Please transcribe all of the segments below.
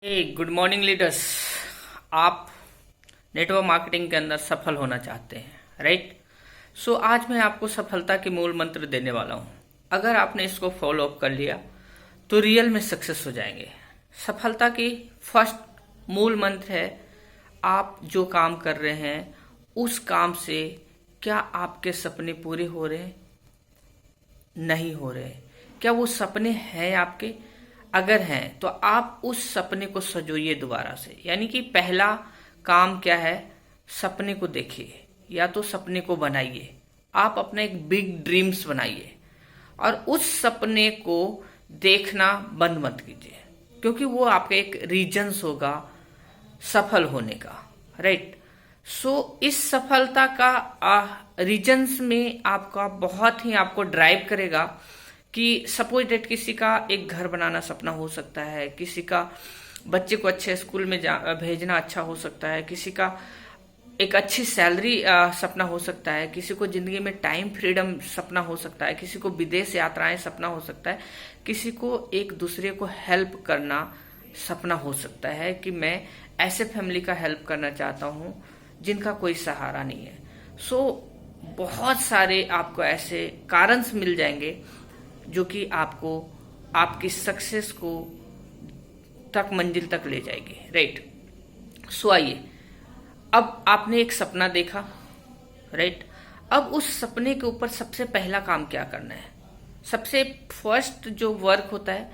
Good morning leaders. आप network marketing के अंदर सफल होना चाहते हैं, राइट? सो आज मैं आपको सफलता के मूल मंत्र देने वाला हूं। अगर आपने इसको फॉलो अप कर लिया तो रियल में सक्सेस हो जाएंगे। सफलता की फर्स्ट मूल मंत्र है, आप जो काम कर रहे हैं उस काम से क्या आपके सपने पूरे हो रहे हैं, नहीं हो रहे? क्या वो सपने हैं आपके? अगर हैं तो आप उस सपने को सजोइए दोबारा से। यानी कि पहला काम क्या है, सपने को देखिए या तो सपने को बनाइए। आप अपना एक बिग ड्रीम्स बनाइए और उस सपने को देखना बंद मत कीजिए, क्योंकि वो आपका एक रीजंस होगा सफल होने का, राइट? सो इस सफलता का रीजंस में आपका बहुत ही आपको ड्राइव करेगा कि सपोज डेट किसी का एक घर बनाना सपना हो सकता है, किसी का बच्चे को अच्छे स्कूल में भेजना अच्छा हो सकता है, किसी का एक अच्छी सैलरी सपना हो सकता है, किसी को जिंदगी में टाइम फ्रीडम सपना हो सकता है, किसी को विदेश यात्राएं सपना हो सकता है, किसी को एक दूसरे को हेल्प करना सपना हो सकता है कि मैं ऐसे फैमिली का हेल्प करना चाहता हूं जिनका कोई सहारा नहीं है। सो बहुत सारे आपको ऐसे कारण मिल जाएंगे जो कि आपको आपकी सक्सेस को तक मंजिल तक ले जाएगी, राइट? सो आइए, अब आपने एक सपना देखा, राइट? अब उस सपने के ऊपर सबसे पहला काम क्या करना है? सबसे फर्स्ट जो वर्क होता है,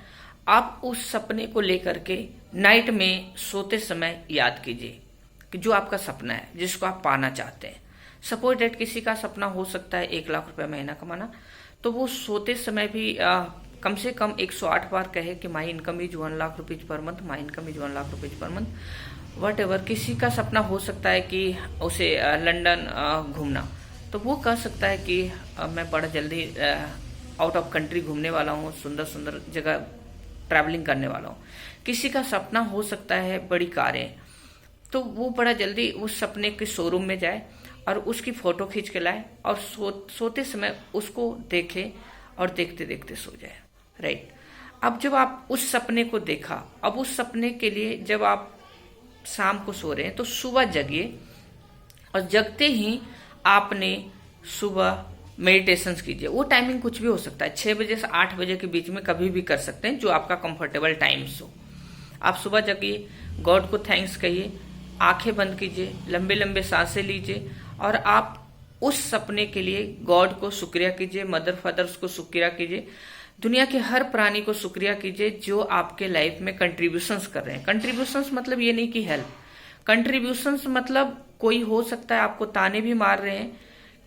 आप उस सपने को लेकर के नाइट में सोते समय याद कीजिए कि जो आपका सपना है जिसको आप पाना चाहते हैं। सपोज डेट किसी का सपना हो सकता है 1 लाख रुपए महीना कमाना, तो वो सोते समय भी कम से कम 108 बार कहे कि my income is 1 lakh rupees per month, my income is 1 lakh rupees per month, what ever. किसी का सपना हो सकता है कि उसे लंदन घूमना, तो वो कह सकता है कि मैं बड़ा जल्दी आउट ऑफ कंट्री घूमने वाला हूँ, सुंदर सुंदर जगह ट्रैवलिंग करने वाला हूँ। किसी का सपना हो सकता है बड़ी कारें, तो वो बड़ा जल्दी उस सपने के शोरूम में जाए और उसकी फोटो खींच के लाए और सोते समय उसको देखे और देखते देखते सो जाए, राइट? अब जब आप उस सपने को देखा, अब उस सपने के लिए जब आप शाम को सो रहे हैं तो सुबह जगिए और जगते ही आपने सुबह मेडिटेशन कीजिए। वो टाइमिंग कुछ भी हो सकता है, 6 बजे से 8 बजे के बीच में कभी भी कर सकते हैं, जो आपका कंफर्टेबल टाइम्स हो। आप सुबह जगिए, गॉड को थैंक्स कहिए, आंखें बंद कीजिए, लंबे लंबे सांसें लीजिए और आप उस सपने के लिए गॉड को शुक्रिया कीजिए, मदर फादर्स को शुक्रिया कीजिए, दुनिया के हर प्राणी को शुक्रिया कीजिए जो आपके लाइफ में कंट्रीब्यूशंस कर रहे हैं। कंट्रीब्यूशंस मतलब ये नहीं कि हेल्प, कंट्रीब्यूशंस मतलब कोई हो सकता है आपको ताने भी मार रहे हैं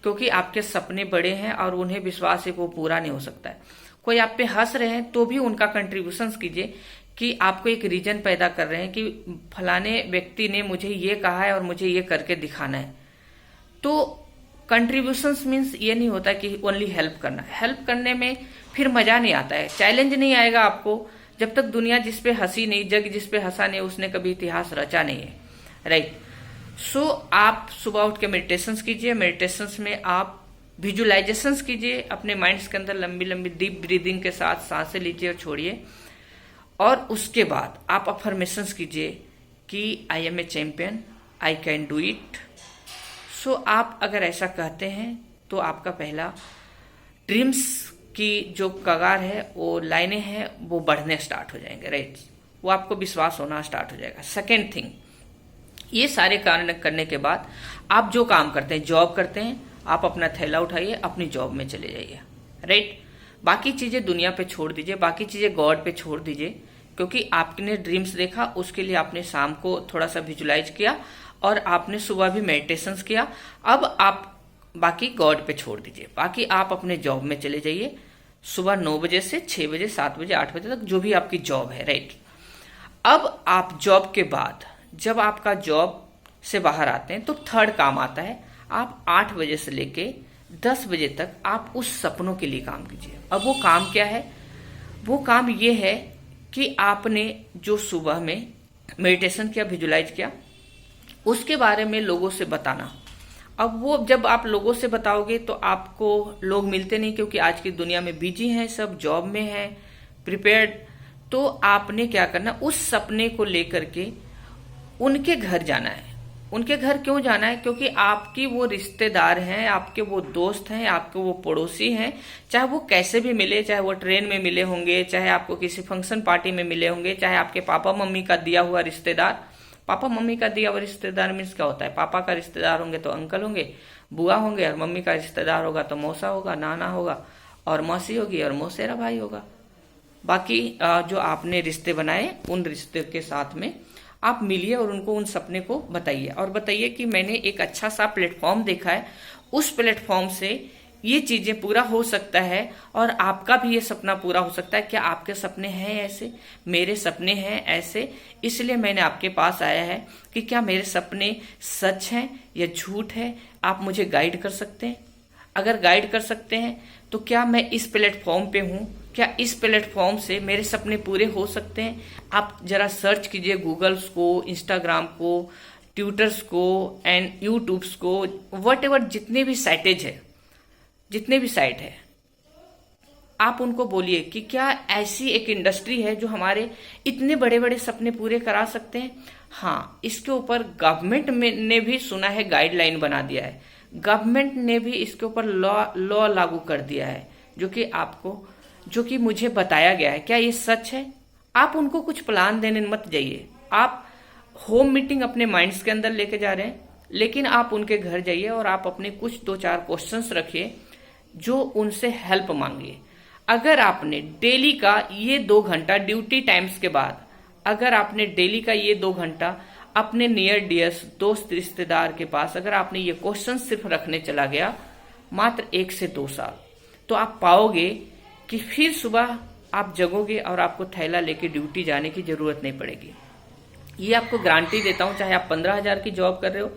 क्योंकि आपके सपने बड़े हैं और उन्हें विश्वास है कि वो पूरा नहीं हो सकता है। कोई आप पे हंस रहे हैं तो भी उनका कंट्रीब्यूशंस कीजिए कि आपको एक रीजन पैदा कर रहे हैं कि फलाने व्यक्ति ने मुझे ये कहा है और मुझे ये करके दिखाना है। तो कंट्रीब्यूशंस मीन्स ये नहीं होता कि ओनली हेल्प करना। हेल्प करने में फिर मजा नहीं आता है, चैलेंज नहीं आएगा आपको जब तक दुनिया जिस पे हंसी नहीं, जग जिस पे हंसा नहीं, उसने कभी इतिहास रचा नहीं है, राइट? सो आप सुबह उठ के मेडिटेशन कीजिए। मेडिटेशन में आप विजुअलाइजेशंस कीजिए, अपने माइंड्स के अंदर लंबी लंबी डीप ब्रीदिंग के साथ सांसें लीजिए और छोड़िए। और उसके बाद आप अफर्मेशंस कीजिए कि I am a champion, I can do it. So आप अगर ऐसा कहते हैं तो आपका पहला ड्रीम्स की जो कगार है, वो लाइनें हैं, वो बढ़ने स्टार्ट हो जाएंगे, राइट? वो आपको विश्वास होना स्टार्ट हो जाएगा। सेकेंड थिंग, ये सारे कारण करने के बाद आप जो काम करते हैं, जॉब करते हैं, आप अपना थैला उठाइए, अपनी जॉब में चले जाइए, राइट? बाकी चीजें दुनिया पे छोड़ दीजिए, बाकी चीजें गॉड पे छोड़ दीजिए, क्योंकि आपने ड्रीम्स देखा, उसके लिए आपने शाम को थोड़ा सा विजुलाइज किया और आपने सुबह भी मेडिटेशन किया। अब आप बाकी गॉड पे छोड़ दीजिए, बाकी आप अपने जॉब में चले जाइए, सुबह 9 बजे से 6 बजे, 7 बजे, 8 बजे तक, जो भी आपकी जॉब है, राइट? अब आप जॉब के बाद जब आपका जॉब से बाहर आते हैं तो थर्ड काम आता है, आप 8 बजे से लेके 10 बजे तक आप उस सपनों के लिए काम कीजिए। अब वो काम क्या है? वो काम ये है कि आपने जो सुबह में मेडिटेशन किया, विजुलाइज किया, उसके बारे में लोगों से बताना। अब वो जब आप लोगों से बताओगे तो आपको लोग मिलते नहीं, क्योंकि आज की दुनिया में बिजी हैं, सब जॉब में हैं, प्रिपेयर्ड, तो आपने क्या करना, उस सपने को लेकर के उनके घर जाना है। उनके घर क्यों जाना है? क्योंकि आपकी वो रिश्तेदार हैं, आपके वो दोस्त हैं, आपके वो पड़ोसी हैं, चाहे वो कैसे भी मिले, चाहे वो ट्रेन में मिले होंगे, चाहे आपको किसी फंक्शन पार्टी में मिले होंगे, चाहे आपके पापा मम्मी का दिया हुआ रिश्तेदार। पापा मम्मी का दिया हुआ रिश्तेदार मीन्स क्या होता है? पापा का रिश्तेदार होंगे तो अंकल होंगे, बुआ होंगे, और मम्मी का रिश्तेदार होगा तो मौसा होगा, नाना होगा, और मौसी होगी, और मौसेरा भाई होगा। बाकी जो आपने रिश्ते बनाए उन रिश्ते के साथ में आप मिलिए और उनको उन सपने को बताइए, और बताइए कि मैंने एक अच्छा सा प्लेटफॉर्म देखा है, उस प्लेटफॉर्म से ये चीजें पूरा हो सकता है और आपका भी ये सपना पूरा हो सकता है। क्या आपके सपने हैं ऐसे? मेरे सपने हैं ऐसे, इसलिए मैंने आपके पास आया है कि क्या मेरे सपने सच हैं या झूठ है? आप मुझे गाइड कर सकते हैं? अगर गाइड कर सकते हैं तो क्या मैं इस प्लेटफॉर्म पे हूँ? क्या इस प्लेटफॉर्म से मेरे सपने पूरे हो सकते हैं? आप जरा सर्च कीजिए गूगल्स को, इंस्टाग्राम को, ट्विटर्स को एंड यूट्यूब्स को, वट एवर जितने भी साइटेज है, जितने भी साइट है, आप उनको बोलिए कि क्या ऐसी एक इंडस्ट्री है जो हमारे इतने बड़े बड़े सपने पूरे करा सकते हैं। हाँ, इसके ऊपर गवर्नमेंट ने भी सुना है गाइडलाइन बना दिया है, गवर्नमेंट ने भी इसके ऊपर लॉ लागू कर दिया है, जो कि मुझे बताया गया है। क्या ये सच है? आप उनको कुछ प्लान देने मत जाइए, आप होम मीटिंग अपने माइंड्स के अंदर लेके जा रहे हैं, लेकिन आप उनके घर जाइए और आप अपने कुछ 2-4 क्वेश्चंस रखिए, जो उनसे हेल्प मांगिए। अगर आपने डेली का ये 2 घंटा ड्यूटी टाइम्स के बाद, अगर आपने डेली का ये 2 घंटा अपने नियर डियर्स दोस्त रिश्तेदार के पास अगर आपने ये क्वेश्चन सिर्फ रखने चला गया मात्र 1 से 2 साल, तो आप पाओगे कि फिर सुबह आप जगोगे और आपको थैला लेके ड्यूटी जाने की जरूरत नहीं पड़ेगी। ये आपको गारंटी देता हूं, चाहे आप 15,000 की जॉब कर रहे हो,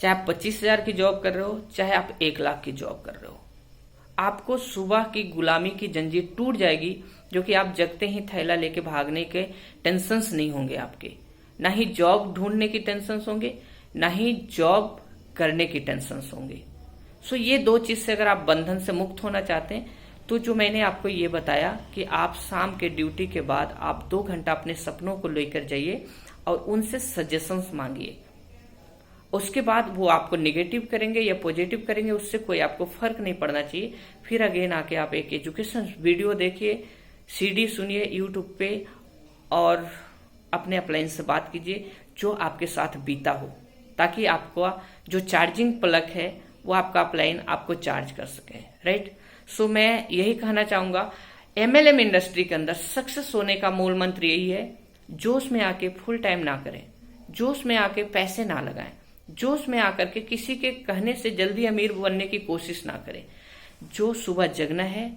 चाहे आप 25,000 की जॉब कर रहे हो, चाहे आप 1 लाख की जॉब कर रहे हो, आपको सुबह की गुलामी की जंजीर टूट जाएगी, जो कि आप जगते ही थैला लेके भागने के टेंशन्स नहीं होंगे आपके, ना ही जॉब ढूंढने की टेंशन्स होंगे, ना ही जॉब करने की टेंशन्स होंगे। सो ये 2 चीज से अगर आप बंधन से मुक्त होना चाहते हैं, तो जो मैंने आपको ये बताया कि आप शाम के ड्यूटी के बाद आप 2 घंटा अपने सपनों को लेकर जाइए और उनसे सजेशंस मांगिए। उसके बाद वो आपको नेगेटिव करेंगे या पॉजिटिव करेंगे, उससे कोई आपको फर्क नहीं पड़ना चाहिए। फिर अगेन आके आप एक एजुकेशन वीडियो देखिए, सीडी सुनिए यूट्यूब पे, और अपने अप्लायंस से बात कीजिए जो आपके साथ बीता हो, ताकि आपको जो चार्जिंग प्लग है वो आपका अप्लायन आपको चार्ज कर सके, राइट। सो मैं यही कहना चाहूंगा, MLM इंडस्ट्री के अंदर सक्सेस होने का मूल मंत्र यही है, जोश में आके फुल टाइम ना करें, जोश में आके पैसे ना लगाएं, जोश में आकर के किसी के कहने से जल्दी अमीर बनने की कोशिश ना करें। जो सुबह जगना है,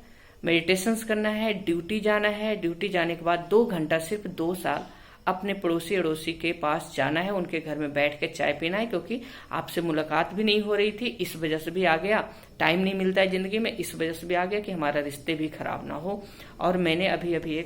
मेडिटेशंस करना है, ड्यूटी जाना है, ड्यूटी जाने के बाद 2 घंटा सिर्फ 2 साल अपने पड़ोसी अड़ोसी के पास जाना है, उनके घर में बैठ के चाय पीना है, क्योंकि आपसे मुलाकात भी नहीं हो रही थी, इस वजह से भी आ गया, टाइम नहीं मिलता है जिंदगी में, इस वजह से भी आ गया कि हमारा रिश्ते भी खराब ना हो। और मैंने अभी अभी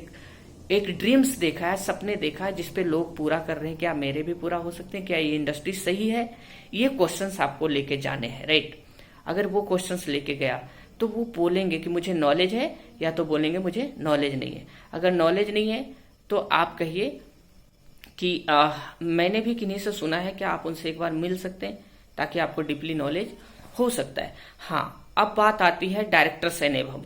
एक ड्रीम्स देखा है, सपने देखा है, जिसपे लोग पूरा कर रहे हैं, क्या मेरे भी पूरा हो सकते हैं? क्या ये इंडस्ट्री सही है? ये क्वेश्चंस आपको लेके जाने हैं, राइट। अगर वो क्वेश्चंस लेके गया तो वो बोलेंगे कि मुझे नॉलेज है, या तो बोलेंगे मुझे नॉलेज नहीं है। अगर नॉलेज नहीं है तो आप कहिए कि मैंने भी किन्हीं से सुना है, क्या आप उनसे एक बार मिल सकते हैं, ताकि आपको डीपली नॉलेज हो सकता है। हाँ, अब बात आती है डायरेक्टर्स एंड एबव,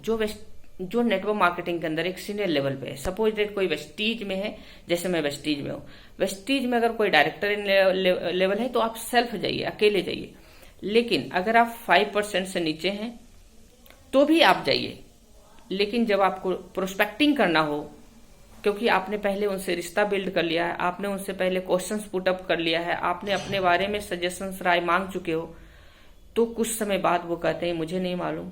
जो नेटवर्क मार्केटिंग के अंदर एक सीनियर लेवल पे है। सपोज डेट कोई वेस्टीज में है, जैसे मैं वेस्टीज में हूँ, वेस्टीज में अगर कोई डायरेक्टर इन लेवल है तो आप सेल्फ जाइए, अकेले जाइए। लेकिन अगर आप 5% से नीचे हैं तो भी आप जाइए, लेकिन जब आपको प्रोस्पेक्टिंग करना हो, क्योंकि आपने पहले उनसे रिश्ता बिल्ड कर लिया है, आपने उनसे पहले क्वेश्चंस पुटअप कर लिया है, आपने अपने बारे में सजेशंस राय मांग चुके हो, तो कुछ समय बाद वो कहते हैं मुझे नहीं मालूम,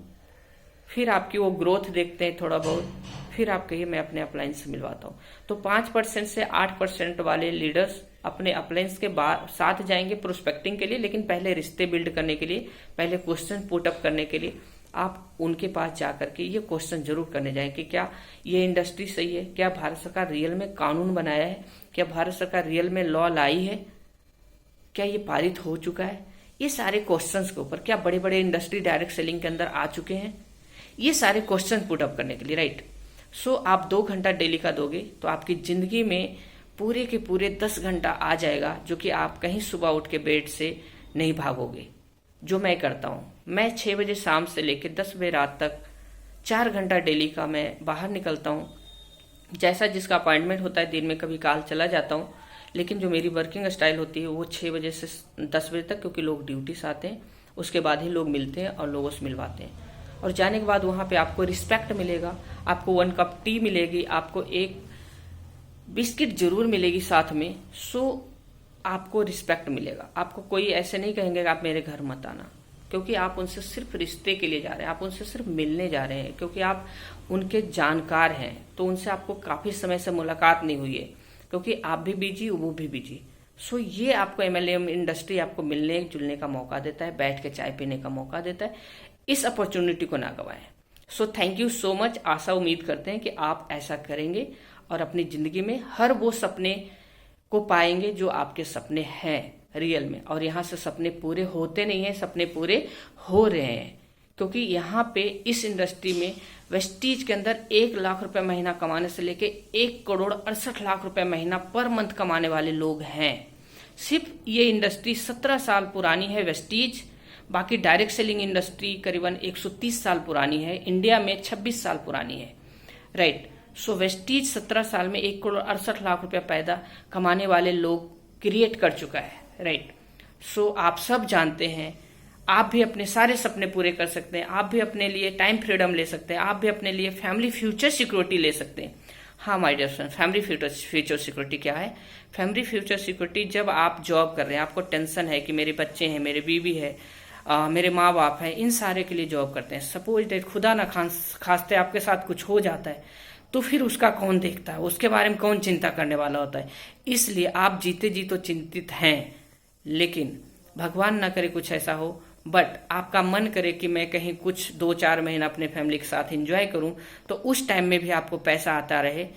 फिर आपकी वो ग्रोथ देखते हैं थोड़ा बहुत, फिर आप कहिए मैं अपने अप्लायंस से मिलवाता हूँ। तो 5% से 8% वाले लीडर्स अपने अप्लायंस के साथ जाएंगे प्रोस्पेक्टिंग के लिए, लेकिन पहले रिश्ते बिल्ड करने के लिए, पहले क्वेश्चन पुटअप करने के लिए आप उनके पास जाकर के ये क्वेश्चन जरूर करने जाएं कि क्या ये इंडस्ट्री सही है, क्या भारत सरकार रियल में कानून बनाया है, क्या भारत सरकार रियल में लॉ लाई है, क्या ये पारित हो चुका है। ये सारे क्वेश्चंस के ऊपर क्या बड़े बड़े इंडस्ट्री डायरेक्ट सेलिंग के अंदर आ चुके हैं, ये सारे क्वेश्चन पुट अप करने के लिए, राइट। सो आप 2 घंटा डेली का दोगे तो आपकी जिंदगी में पूरे के पूरे 10 घंटा आ जाएगा, जो कि आप कहीं सुबह उठ के बेड से नहीं भागोगे। जो मैं करता हूँ, मैं 6 बजे शाम से लेकर 10 बजे रात तक 4 घंटा डेली का मैं बाहर निकलता हूँ। जैसा जिसका अपॉइंटमेंट होता है, दिन में कभी काल चला जाता हूँ, लेकिन जो मेरी वर्किंग स्टाइल होती है वो 6 बजे से 10 बजे तक, क्योंकि लोग ड्यूटी से आते हैं, उसके बाद ही लोग मिलते हैं और लोगों से मिलवाते हैं। और जाने के बाद वहाँ पे आपको रिस्पेक्ट मिलेगा, आपको 1 कप टी मिलेगी, आपको एक बिस्किट जरूर मिलेगी साथ में। सो आपको रिस्पेक्ट मिलेगा। आपको कोई ऐसे नहीं कहेंगे कि आप मेरे घर मत आना, क्योंकि आप उनसे सिर्फ रिश्ते के लिए जा रहे हैं, आप उनसे सिर्फ मिलने जा रहे हैं, क्योंकि आप उनके जानकार हैं। तो उनसे आपको काफी समय से मुलाकात नहीं हुई है, क्योंकि आप भी बिजी, वो भी बिजी। सो ये आपको MLM इंडस्ट्री आपको मिलने जुलने का मौका देता है, बैठ के चाय पीने का मौका देता है। इस अपॉर्चुनिटी को ना गवाएं। So thank you so much. आशा उम्मीद करते हैं कि आप ऐसा करेंगे और अपनी जिंदगी में हर वो सपने को पाएंगे जो आपके सपने हैं रियल में। और यहाँ से सपने पूरे होते नहीं हैं, सपने पूरे हो रहे हैं, क्योंकि यहाँ पे इस इंडस्ट्री में वेस्टीज के अंदर 1 लाख रुपए महीना कमाने से लेके 1,68,00,000 रुपए महीना पर मंथ कमाने वाले लोग हैं। सिर्फ ये इंडस्ट्री 17 साल पुरानी है वेस्टीज। बाकी डायरेक्ट सेलिंग इंडस्ट्री करीबन 130 साल पुरानी है, इंडिया में 26 साल पुरानी है, राइट। सो वेस्टीज 17 साल में 1,68,00,000 रुपया पैदा कमाने वाले लोग क्रिएट कर चुका है, राइट। सो आप सब जानते हैं, आप भी अपने सारे सपने पूरे कर सकते हैं, आप भी अपने लिए टाइम फ्रीडम ले सकते हैं, आप भी अपने लिए फैमिली फ्यूचर सिक्योरिटी ले सकते हैं। हाँ my dear friend, family future security क्या है? फैमिली फ्यूचर सिक्योरिटी, जब आप जॉब कर रहे हैं, आपको टेंशन है कि मेरे बच्चे हैं, मेरे बीवी है, मेरे माँ बाप हैं, इन सारे के लिए जॉब करते हैं। सपोज डेट खुदा ना खास्ते आपके साथ कुछ हो जाता है, तो फिर उसका कौन देखता है, उसके बारे में कौन चिंता करने वाला होता है। इसलिए आप जीते जी तो चिंतित हैं, लेकिन भगवान ना करे कुछ ऐसा हो, बट आपका मन करे कि मैं कहीं कुछ 2-4 महीना अपने फैमिली के साथ एंजॉय करूं, तो उस टाइम में भी आपको पैसा आता रहे।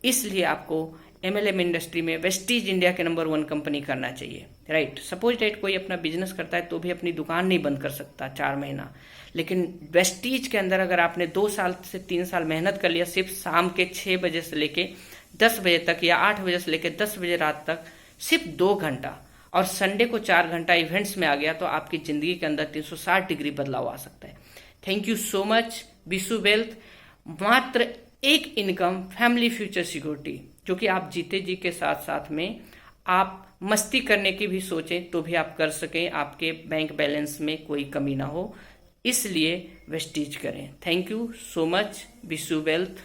इसलिए आपको MLM इंडस्ट्री में वेस्टीज इंडिया के नंबर 1 कंपनी करना चाहिए, राइट। सपोज डेट कोई अपना बिजनेस करता है तो भी अपनी दुकान नहीं बंद कर सकता 4 महीना, लेकिन वेस्टीज के अंदर अगर आपने 2 साल से 3 साल मेहनत कर लिया, सिर्फ शाम के 6 बजे से लेके 10 बजे तक या 8 बजे से लेके 10 बजे रात तक सिर्फ 2 घंटा, और संडे को 4 घंटा इवेंट्स में आ गया, तो आपकी जिंदगी के अंदर 360 डिग्री बदलाव आ सकता है। Thank you so much. Bishu wealth, मात्र एक इनकम, फैमिली फ्यूचर सिक्योरिटी, जो कि आप जीते जी के साथ साथ में आप मस्ती करने की भी सोचें तो भी आप कर सकें, आपके बैंक बैलेंस में कोई कमी ना हो, इसलिए वेस्टीज करें। Thank you so much. Bishu wealth.